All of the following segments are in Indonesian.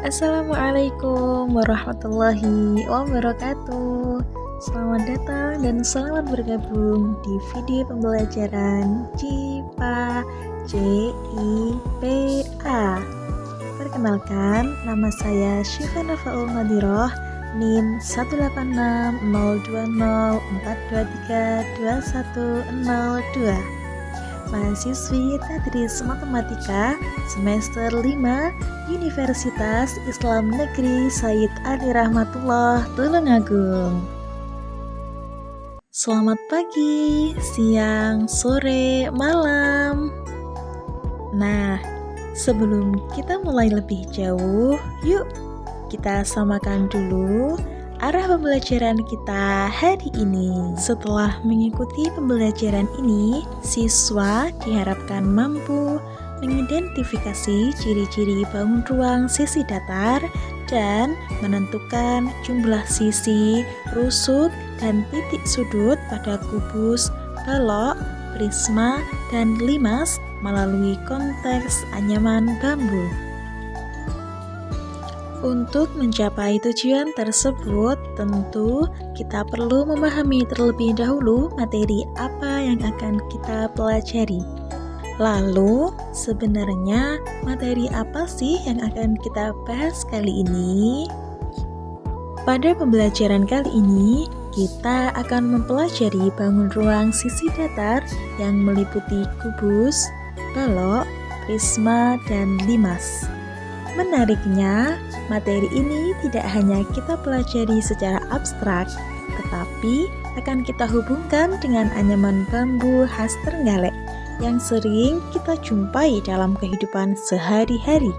Assalamualaikum warahmatullahi wabarakatuh. Selamat datang dan selamat bergabung di video pembelajaran JIPA JIPA. Perkenalkan, nama saya Syifa Nafaul Madiroh, NIM 1860204232102. Mahasiswi Tadris Matematika semester 5 Universitas Islam Negeri Said Ali Rahmatullah Tulungagung. Selamat pagi, siang, sore, malam. Nah, sebelum kita mulai lebih jauh, yuk kita samakan dulu arah pembelajaran kita hari ini. Setelah mengikuti pembelajaran ini, siswa diharapkan mampu mengidentifikasi ciri-ciri bangun ruang sisi datar dan menentukan jumlah sisi, rusuk, dan titik sudut pada kubus, balok, prisma, dan limas melalui konteks anyaman bambu. Untuk mencapai tujuan tersebut, tentu kita perlu memahami terlebih dahulu materi apa yang akan kita pelajari. Lalu, sebenarnya materi apa sih yang akan kita bahas kali ini? Pada pembelajaran kali ini, kita akan mempelajari bangun ruang sisi datar yang meliputi kubus, balok, prisma, dan limas. Menariknya, materi ini tidak hanya kita pelajari secara abstrak, tetapi akan kita hubungkan dengan anyaman bambu khas Trenggalek yang sering kita jumpai dalam kehidupan sehari-hari.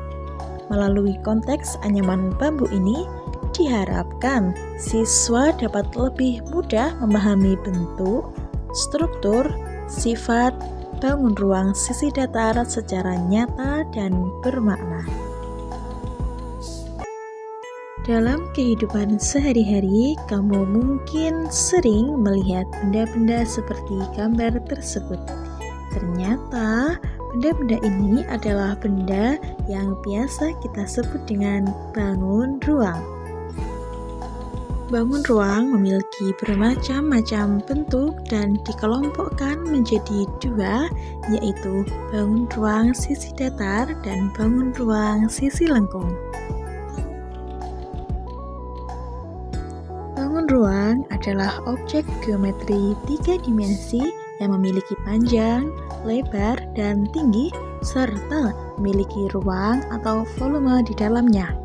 Melalui konteks anyaman bambu ini, diharapkan siswa dapat lebih mudah memahami bentuk, struktur, sifat bangun ruang sisi datar secara nyata dan bermakna. Dalam kehidupan sehari-hari, kamu mungkin sering melihat benda-benda seperti gambar tersebut. Ternyata, benda-benda ini adalah benda yang biasa kita sebut dengan bangun ruang. Bangun ruang memiliki bermacam-macam bentuk dan dikelompokkan menjadi dua, yaitu bangun ruang sisi datar dan bangun ruang sisi lengkung. Bangun ruang adalah objek geometri 3 dimensi yang memiliki panjang, lebar, dan tinggi, serta memiliki ruang atau volume di dalamnya.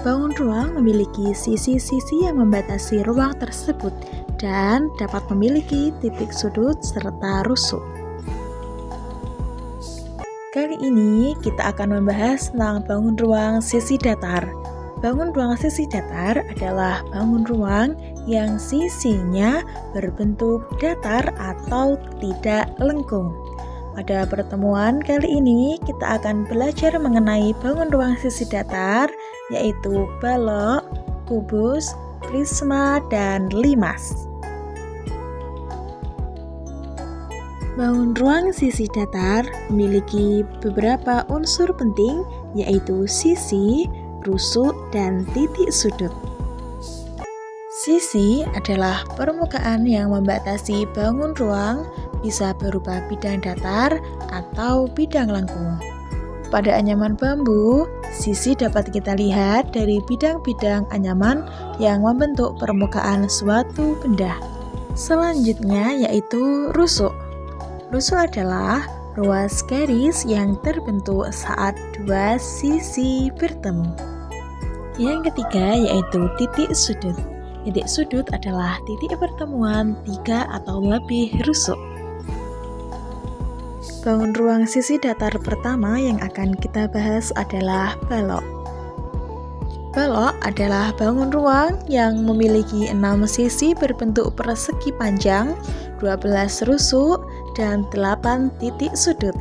Bangun ruang memiliki sisi-sisi yang membatasi ruang tersebut dan dapat memiliki titik sudut serta rusuk. Kali ini kita akan membahas tentang bangun ruang sisi datar. Bangun ruang sisi datar adalah bangun ruang yang sisinya berbentuk datar atau tidak lengkung. Pada pertemuan kali ini, kita akan belajar mengenai bangun ruang sisi datar, yaitu balok, kubus, prisma, dan limas. Bangun ruang sisi datar memiliki beberapa unsur penting, yaitu sisi, rusuk, dan titik sudut. Sisi adalah permukaan yang membatasi bangun ruang, bisa berupa bidang datar atau bidang lengkung. Pada anyaman bambu, sisi dapat kita lihat dari bidang-bidang anyaman yang membentuk permukaan suatu benda. Selanjutnya yaitu rusuk. Rusuk adalah ruas garis yang terbentuk saat dua sisi bertemu. Yang ketiga yaitu titik sudut. Titik sudut adalah titik pertemuan 3 atau lebih rusuk. Bangun ruang sisi datar pertama yang akan kita bahas adalah balok. Balok adalah bangun ruang yang memiliki 6 sisi berbentuk persegi panjang, 12 rusuk, dan 8 titik sudut.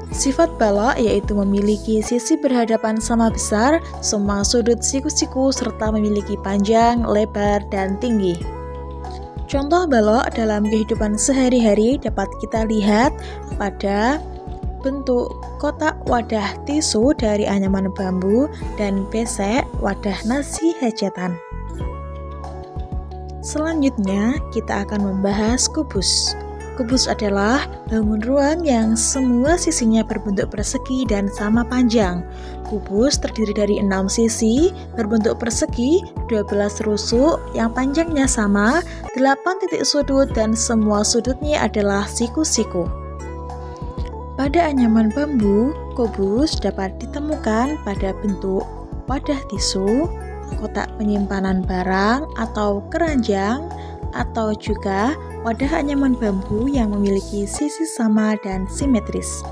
Sifat balok yaitu memiliki sisi berhadapan sama besar, semua sudut siku-siku, serta memiliki panjang, lebar, dan tinggi. Contoh balok dalam kehidupan sehari-hari dapat kita lihat pada bentuk kotak wadah tisu dari anyaman bambu, dan besek wadah nasi hajatan. Selanjutnya, kita akan membahas kubus. Kubus adalah bangun ruang yang semua sisinya berbentuk persegi dan sama panjang. Kubus terdiri dari 6 sisi, berbentuk persegi, 12 rusuk yang panjangnya sama, 8 titik sudut, dan semua sudutnya adalah siku-siku. Pada anyaman bambu, kubus dapat ditemukan pada bentuk wadah tisu, kotak penyimpanan barang atau keranjang, atau juga wadah anyaman bambu yang memiliki sisi sama dan simetris.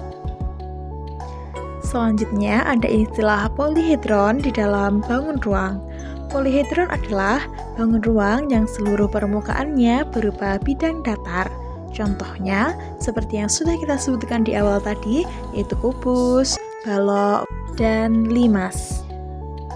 Selanjutnya ada istilah polihedron di dalam bangun ruang. Polihedron adalah bangun ruang yang seluruh permukaannya berupa bidang datar. Contohnya seperti yang sudah kita sebutkan di awal tadi, yaitu kubus, balok, dan limas.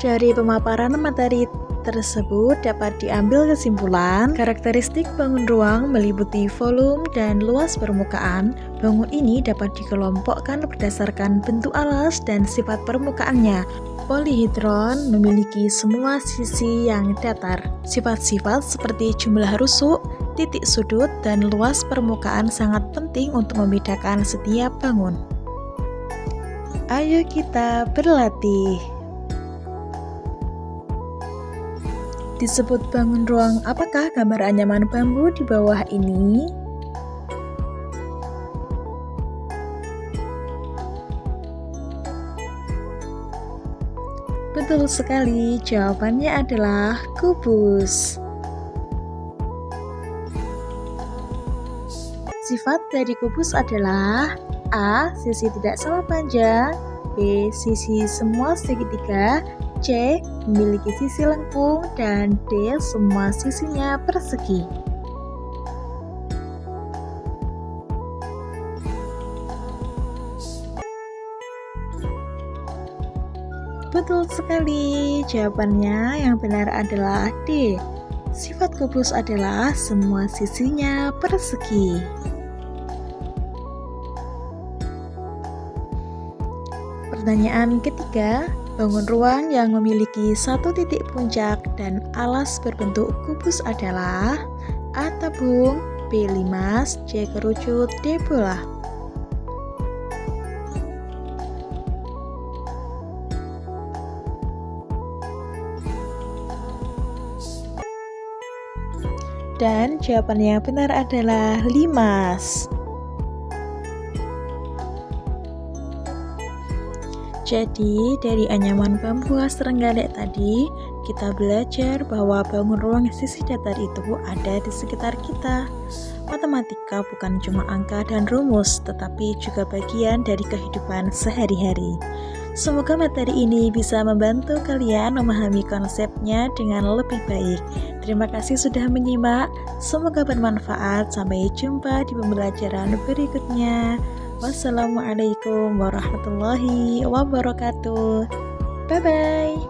Dari pemaparan materi tersebut dapat diambil kesimpulan karakteristik bangun ruang meliputi volume dan luas permukaan. Bangun ini dapat dikelompokkan berdasarkan bentuk alas dan sifat permukaannya. Polihedron memiliki semua sisi yang datar. Sifat-sifat seperti jumlah rusuk, titik sudut, dan luas permukaan sangat penting untuk membedakan setiap bangun. Ayo kita berlatih. Disebut bangun ruang, apakah gambar anyaman bambu di bawah ini? Betul sekali, jawabannya adalah kubus. Sifat dari kubus adalah A. Sisi tidak sama panjang, B. Sisi semua segitiga, C. Memiliki sisi lengkung, dan D. Semua sisinya persegi. Betul sekali, jawabannya yang benar adalah D. Sifat kubus adalah semua sisinya persegi. Pertanyaan ketiga, bangun ruang yang memiliki satu titik puncak dan alas berbentuk kubus adalah A. Tabung, B. limas, C. kerucut, D. bola. Dan jawaban yang benar adalah limas. Jadi, dari anyaman bambu khas Trenggalek tadi, kita belajar bahwa bangun ruang sisi datar itu ada di sekitar kita. Matematika bukan cuma angka dan rumus, tetapi juga bagian dari kehidupan sehari-hari. Semoga materi ini bisa membantu kalian memahami konsepnya dengan lebih baik. Terima kasih sudah menyimak, semoga bermanfaat. Sampai jumpa di pembelajaran berikutnya. Wassalamualaikum warahmatullahi wabarakatuh. Bye-bye.